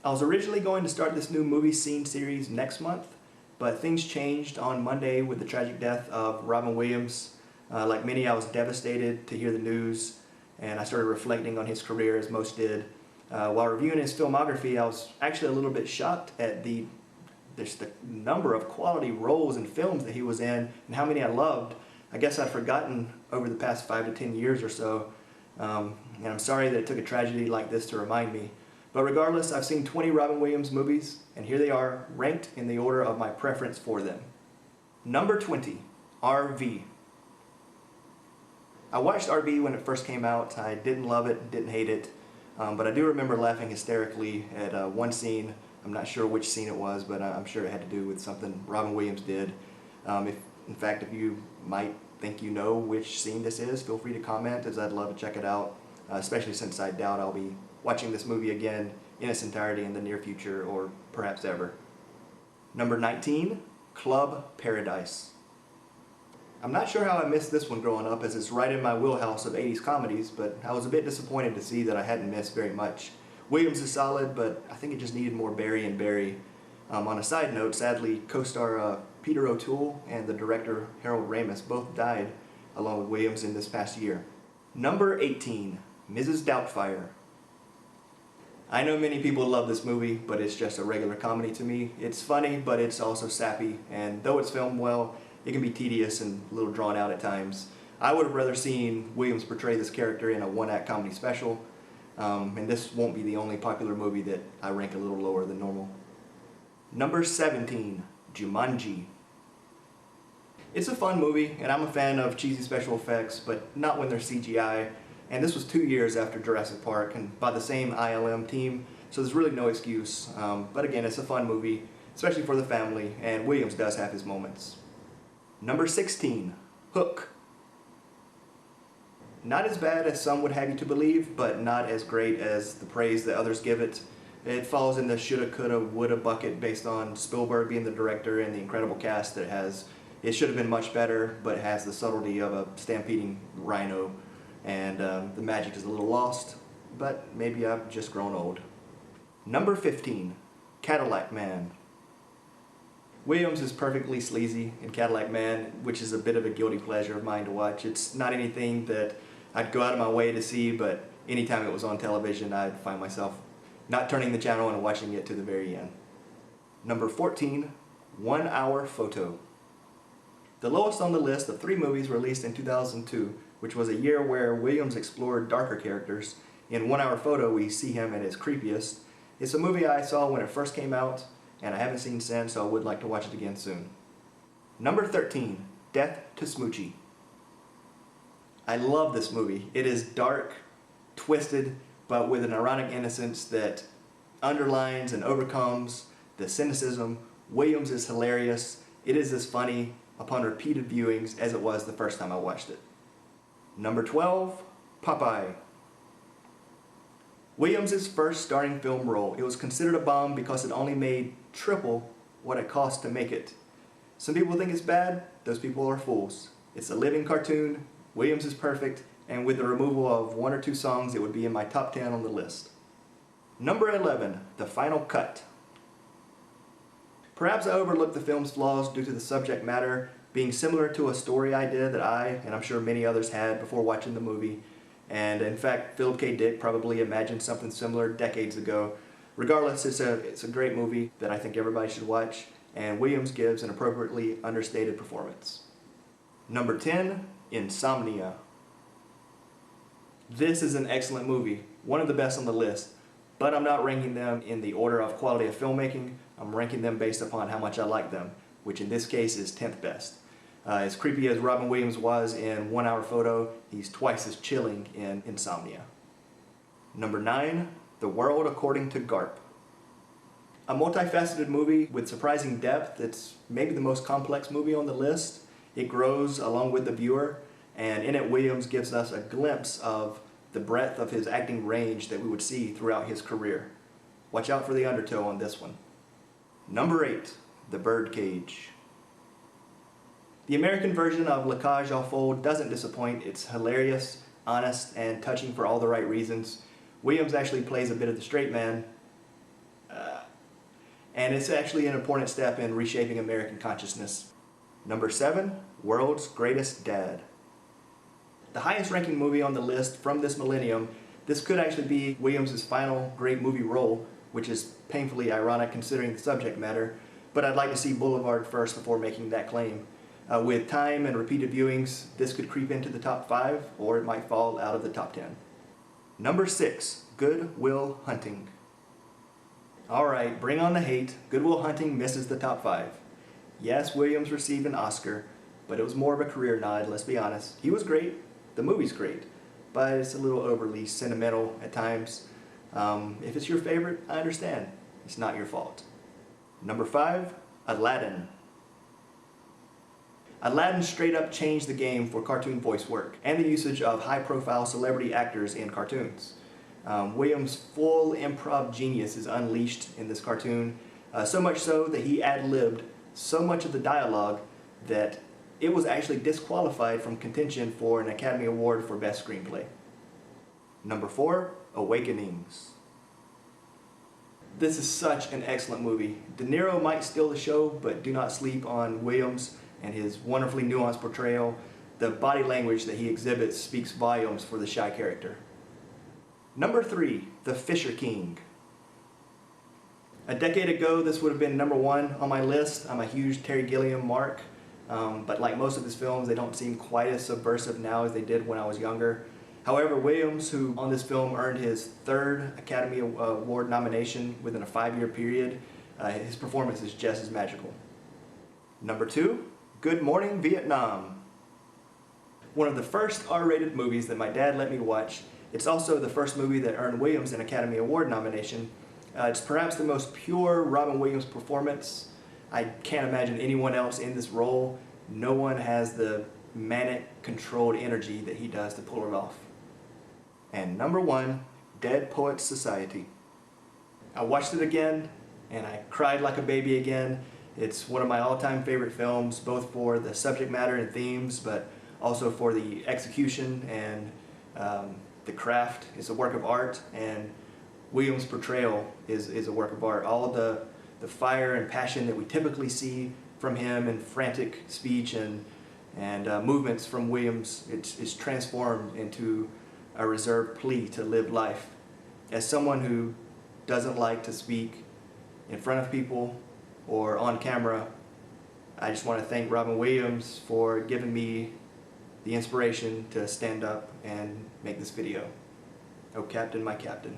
I was originally going to start this new movie scene series next month, but things changed on Monday with the tragic death of Robin Williams. Like many, I was devastated to hear the news, and I started reflecting on his career as most did. While reviewing his filmography, I was actually a little bit shocked at the number of quality roles and films that he was in and how many I loved. I guess I'd forgotten over the past 5 to 10 years or so, and I'm sorry that it took a tragedy like this to remind me. But regardless, I've seen 20 Robin Williams movies, and here they are, ranked in the order of my preference for them. Number 20, RV. I watched RV when it first came out. I didn't love it, didn't hate it, but I do remember laughing hysterically at one scene. I'm not sure which scene it was, but I'm sure it had to do with something Robin Williams did. In fact, if you might think you know which scene this is, feel free to comment, as I'd love to check it out, especially since I doubt I'll be watching this movie again in its entirety in the near future, or perhaps ever. Number 19, Club Paradise. I'm not sure how I missed this one growing up, as it's right in my wheelhouse of 80s comedies, but I was a bit disappointed to see that I hadn't missed very much. Williams is solid, but I think it just needed more Barry and Barry. On a side note, sadly, co-star Peter O'Toole and the director Harold Ramis both died along with Williams in this past year. Number 18, Mrs. Doubtfire. I know many people love this movie, but it's just a regular comedy to me. It's funny, but it's also sappy, and though it's filmed well, it can be tedious and a little drawn out at times. I would have rather seen Williams portray this character in a one-act comedy special, and this won't be the only popular movie that I rank a little lower than normal. Number 17, Jumanji. It's a fun movie, and I'm a fan of cheesy special effects, but not when they're CGI. And this was 2 years after Jurassic Park, and by the same ILM team, so there's really no excuse. But again, it's a fun movie, especially for the family, and Williams does have his moments. Number 16, Hook. Not as bad as some would have you to believe, but not as great as the praise that others give it. It falls in the shoulda, coulda, woulda bucket based on Spielberg being the director and the incredible cast that it has. It should have been much better, but it has the subtlety of a stampeding rhino, and the magic is a little lost, but maybe I've just grown old. Number 15, Cadillac Man. Williams is perfectly sleazy in Cadillac Man, which is a bit of a guilty pleasure of mine to watch. It's not anything that I'd go out of my way to see, but anytime it was on television, I'd find myself not turning the channel and watching it to the very end. Number 14, 1 Hour Photo. The lowest on the list of 3 movies released in 2002, which was a year where Williams explored darker characters. In 1 Hour Photo, we see him at his creepiest. It's a movie I saw when it first came out, and I haven't seen since, so I would like to watch it again soon. Number 13, Death to Smoochy. I love this movie. It is dark, twisted, but with an ironic innocence that underlines and overcomes the cynicism. Williams is hilarious. It is as funny upon repeated viewings as it was the first time I watched it. Number 12, Popeye. Williams' first starring film role. It was considered a bomb because it only made triple what it cost to make it. Some people think it's bad, those people are fools. It's a living cartoon, Williams is perfect, and with the removal of 1 or 2 songs, it would be in my top 10 on the list. Number 11, The Final Cut. Perhaps I overlooked the film's flaws due to the subject matter being similar to a story idea that I, and I'm sure many others had before watching the movie. And in fact, Philip K. Dick probably imagined something similar decades ago. Regardless, it's a great movie that I think everybody should watch, and Williams gives an appropriately understated performance. Number 10, Insomnia. This is an excellent movie, one of the best on the list, but I'm not ranking them in the order of quality of filmmaking. I'm ranking them based upon how much I like them, which in this case is 10th best. As creepy as Robin Williams was in 1 Hour Photo, he's twice as chilling in Insomnia. Number 9, The World According to Garp. A multifaceted movie with surprising depth. It's maybe the most complex movie on the list. It grows along with the viewer, and in it Williams gives us a glimpse of the breadth of his acting range that we would see throughout his career. Watch out for the undertow on this one. Number 8, The Birdcage. The American version of La Cage aux Folles doesn't disappoint. It's hilarious, honest, and touching for all the right reasons. Williams actually plays a bit of the straight man. and it's actually an important step in reshaping American consciousness. Number 7, World's Greatest Dad. The highest ranking movie on the list from this millennium, this could actually be Williams' final great movie role, which is painfully ironic considering the subject matter, but I'd like to see Boulevard first before making that claim. With time and repeated viewings, this could creep into the top 5, or it might fall out of the top 10. Number 6, Good Will Hunting. Alright, bring on the hate. Good Will Hunting misses the top 5. Yes, Williams received an Oscar, but it was more of a career nod, let's be honest. He was great, the movie's great, but it's a little overly sentimental at times. If it's your favorite, I understand. It's not your fault. Number 5, Aladdin. Aladdin straight up changed the game for cartoon voice work and the usage of high-profile celebrity actors in cartoons. Williams' full improv genius is unleashed in this cartoon, so much so that he ad-libbed so much of the dialogue that it was actually disqualified from contention for an Academy Award for Best Screenplay. Number 4, Awakenings. This is such an excellent movie. De Niro might steal the show, but do not sleep on Williams and his wonderfully nuanced portrayal. The body language that he exhibits speaks volumes for the shy character. Number 3, The Fisher King. A decade ago, this would have been number 1 on my list. I'm a huge Terry Gilliam mark, but like most of his films, they don't seem quite as subversive now as they did when I was younger. However, Williams, who on this film earned his 3rd Academy Award nomination within a 5-year period, his performance is just as magical. Number 2, Good Morning Vietnam. One of the first R-rated movies that my dad let me watch. It's also the first movie that earned Williams an Academy Award nomination. It's perhaps the most pure Robin Williams performance. I can't imagine anyone else in this role. No one has the manic, controlled energy that he does to pull it off. And number 1, Dead Poets Society. I watched it again, and I cried like a baby again. It's one of my all-time favorite films, both for the subject matter and themes, but also for the execution and the craft. It's a work of art, and Williams' portrayal is a work of art. All the fire and passion that we typically see from him in frantic speech and movements from Williams, it's transformed into a reserved plea to live life. As someone who doesn't like to speak in front of people or on camera, I just want to thank Robin Williams for giving me the inspiration to stand up and make this video. Oh, Captain, my Captain.